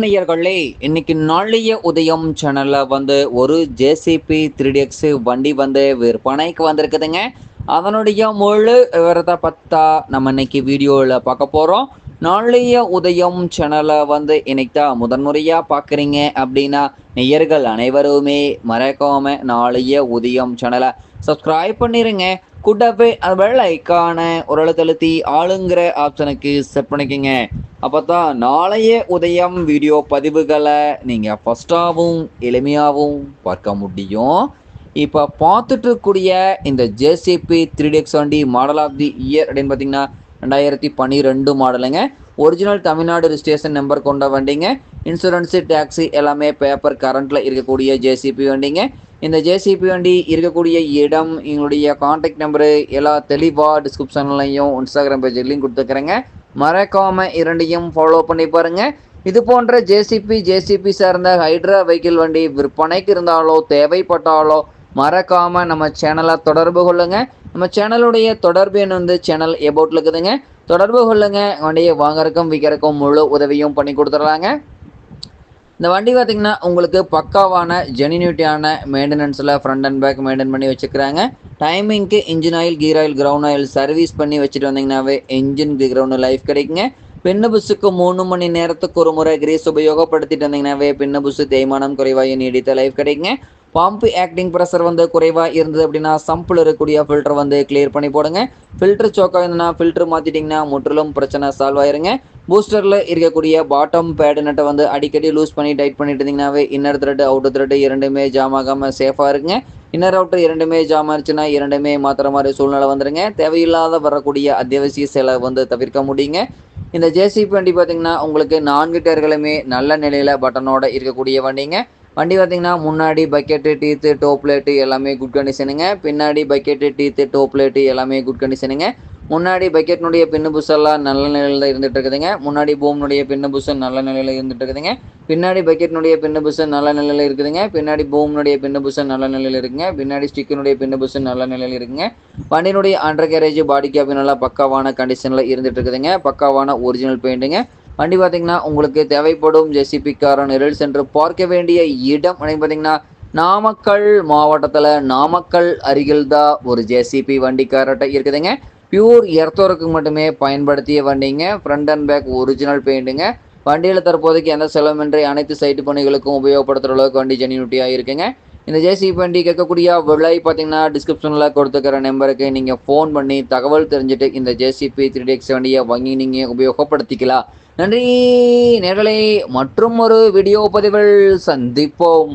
நேயர்களே, இன்னைக்கு நாளைய உதயம் சேனல்ல ஒரு ஜேசிபி 3DX வண்டி விற்பனைக்கு வந்திருக்குதுங்க. அதனுடைய முழு விவரத்தை பத்தா நம்ம இன்னைக்கு வீடியோவில் பார்க்க போகிறோம். நாளைய உதயம் சேனலை இன்னைக்கு தான் முதன்முறையாக பார்க்குறீங்க அப்படின்னா நேயர்கள் அனைவருமே மறக்காம நாளைய உதயம் சேனலை சப்ஸ்கிரைப் பண்ணிடுங்க. கூடவே பெல் ஐக்கான ஒரு அழுத்தி ஆளுங்கிற ஆப்ஷனுக்கு செட் பண்ணிக்கோங்க. அப்போ தான் நாளைய உதயம் வீடியோ பதிவுகளை நீங்கள் ஃபஸ்ட்டாகவும் எளிமையாகவும் பார்க்க முடியும். இப்போ பார்த்துட்டு இருக்கக்கூடிய இந்த ஜேசிபி 3DX வண்டி மாடல் ஆஃப் தி இயர் அப்படின்னு பார்த்தீங்கன்னா 2012 மாடலுங்க. ஒரிஜினல் தமிழ்நாடு ரிஜிஸ்ட்ரேஷன் நம்பர் கொண்ட வண்டிங்க. இன்சூரன்ஸு டேக்ஸி எல்லாமே பேப்பர் கரண்ட்டில் இருக்கக்கூடிய ஜேசிபி வண்டிங்க. இந்த ஜேசிபி வண்டி இருக்கக்கூடிய இடம், எங்களுடைய கான்டாக்ட் நம்பரு எல்லாம் தெளிவாக டிஸ்கிரிப்ஷன்லையும் இன்ஸ்டாகிராம் பேஜ்லையும் கொடுத்துக்கிறேங்க. மறக்காமல் இரண்டையும் ஃபாலோ பண்ணி பாருங்கள். இது போன்ற ஜேசிபி சார்ந்த ஹைட்ரா வெஹிக்கிள் வண்டி விற்பனைக்கு இருந்தாலோ தேவைப்பட்டாலோ மறக்காமல் நம்ம சேனலை தொடர்பு கொள்ளுங்க. நம்ம சேனலுடைய தொடர்பு எண் சேனல் எபோட்டில் இருக்குதுங்க. தொடர்பு கொள்ளுங்க. வண்டியை வாங்கறக்கும் விற்கிறக்கும் முழு உதவியும் பண்ணி கொடுத்துட்றாங்க. இந்த வண்டி பார்த்திங்கன்னா உங்களுக்கு பக்காவான ஜெனினியூட்டியான மெயின்டெனன்ஸில் ஃப்ரண்ட் அண்ட் பேக் மெயின்டைன் பண்ணி வச்சுக்கிறாங்க. டைமிங்க்கு engine oil, gear oil, ground oil service பண்ணி வச்சுட்டு வந்தீங்கன்னாவே இன்ஜின் கிரவுண்டு லைஃப் கிடைக்குங்க. பின்னு புஷுக்கு 3 மணி நேரத்துக்கு ஒரு முறை கிரீஸ் உபயோகப்படுத்திட்டு வந்தீங்கன்னாவே பின்னு புஷு தேய்மானம் குறைவாக நீடித்த லைஃப் கிடைக்குங்க. பம்ப் ஆக்டிங் ப்ரெஷர் குறைவாக இருந்தது அப்படின்னா சம்பில் இருக்கக்கூடிய ஃபில்டர் கிளியர் பண்ணி போடுங்க. ஃபில்டர் சோக்காக இருந்ததுன்னா ஃபில்டர் மாற்றிட்டிங்கன்னா முற்றிலும் பிரச்சனை சால்வ் ஆயிருங்க. பூஸ்டரில் இருக்கக்கூடிய பாட்டம் பேடு நட்டை அடிக்கடி லூஸ் பண்ணி டைட் பண்ணிட்டு இருந்தீங்கன்னாவே இன்னர் த்ரெட் அவுட்டர் த்ரெட் இரண்டுமே ஜாம் ஆகாமல் சேஃபாக இருக்குங்க. இன்னர் அவுட்டர் இரண்டுமே ஜாம் ஆச்சுன்னா இரண்டுமே மாத்திர மாதிரி சூழ்நிலை வந்துருங்க. தேவையில்லாத வரக்கூடிய அத்தியாவசிய செலவு தவிர்க்க முடியுங்க. இந்த ஜேசிபி வண்டி பார்த்தீங்கன்னா உங்களுக்கு 4 டயர்களுமே நல்ல நிலையில் பட்டனோட இருக்கக்கூடிய வண்டிங்க. வண்டி பார்த்தீங்கன்னா முன்னாடி பக்கெட்டு, டீத்து, டோப் லைட்டு எல்லாமே குட் கண்டிஷனுங்க. பின்னாடி பக்கெட்டு, டீத்து, டோப் லைட்டு எல்லாமே குட் கண்டிஷனுங்க. முன்னாடி பக்கெட்னுடைய பின்னு புஷெல்லாம் நல்ல நிலையில் தான் இருந்துட்டு இருக்குதுங்க. முன்னாடி பூம்னுடைய பின்னு புஷ் நல்ல நிலையில் இருந்துட்டு இருக்குதுங்க. பின்னாடி பக்கெட்னுடைய பின்னு புஷ் நல்ல நிலையில் இருக்குதுங்க. பின்னாடி பூம்னுடைய பின்னு புஷ் நல்ல நிலையில் இருக்குங்க. பின்னாடி ஸ்டிக்கினுடைய பின்னு புஷ் நல்ல நிலையில் இருக்குங்க. வண்டியினுடைய அண்டர் கேரேஜ், பாடி கேபின் எல்லாம் பக்காவான கண்டிஷனில் இருந்துட்டு இருக்குதுங்க. பக்காவான ஒரிஜினல் பெயிண்ட்டுங்க. வண்டி பார்த்தீங்கன்னா உங்களுக்கு தேவைப்படும் ஜேசிபி கார் நிரல் சென்று பார்க்க வேண்டிய இடம் பார்த்தீங்கன்னா நாமக்கல் மாவட்டத்தில் நாமக்கல் அருகில் தான் ஒரு ஜேசிபி வண்டி காரட்டை இருக்குதுங்க. பியூர் எர்த்தோருக்கு மட்டுமே பயன்படுத்திய வண்டிங்க. ஃப்ரண்ட் அண்ட் பேக் ஒரிஜினல் பெயிண்ட்டுங்க. வண்டியில் தற்போதைக்கு எந்த செலவுமின்றி அனைத்து சைட்டு பணிகளுக்கும் உபயோகப்படுத்துகிற அளவுக்கு வண்டி ஜெனியூட்டியாக இருக்குங்க. இந்த ஜேசிபி வண்டி கேட்கக்கூடிய விலை பார்த்தீங்கன்னா டிஸ்கிரிப்ஷனில் கொடுத்துக்கிற நம்பருக்கு நீங்கள் ஃபோன் பண்ணி தகவல் தெரிஞ்சுட்டு இந்த ஜேசிபி 3DX வண்டியை வாங்கி நீங்கள் உபயோகப்படுத்திக்கலாம். நன்றி நேர்களே, மற்றும் ஒரு வீடியோ பதிவில் சந்திப்போம்.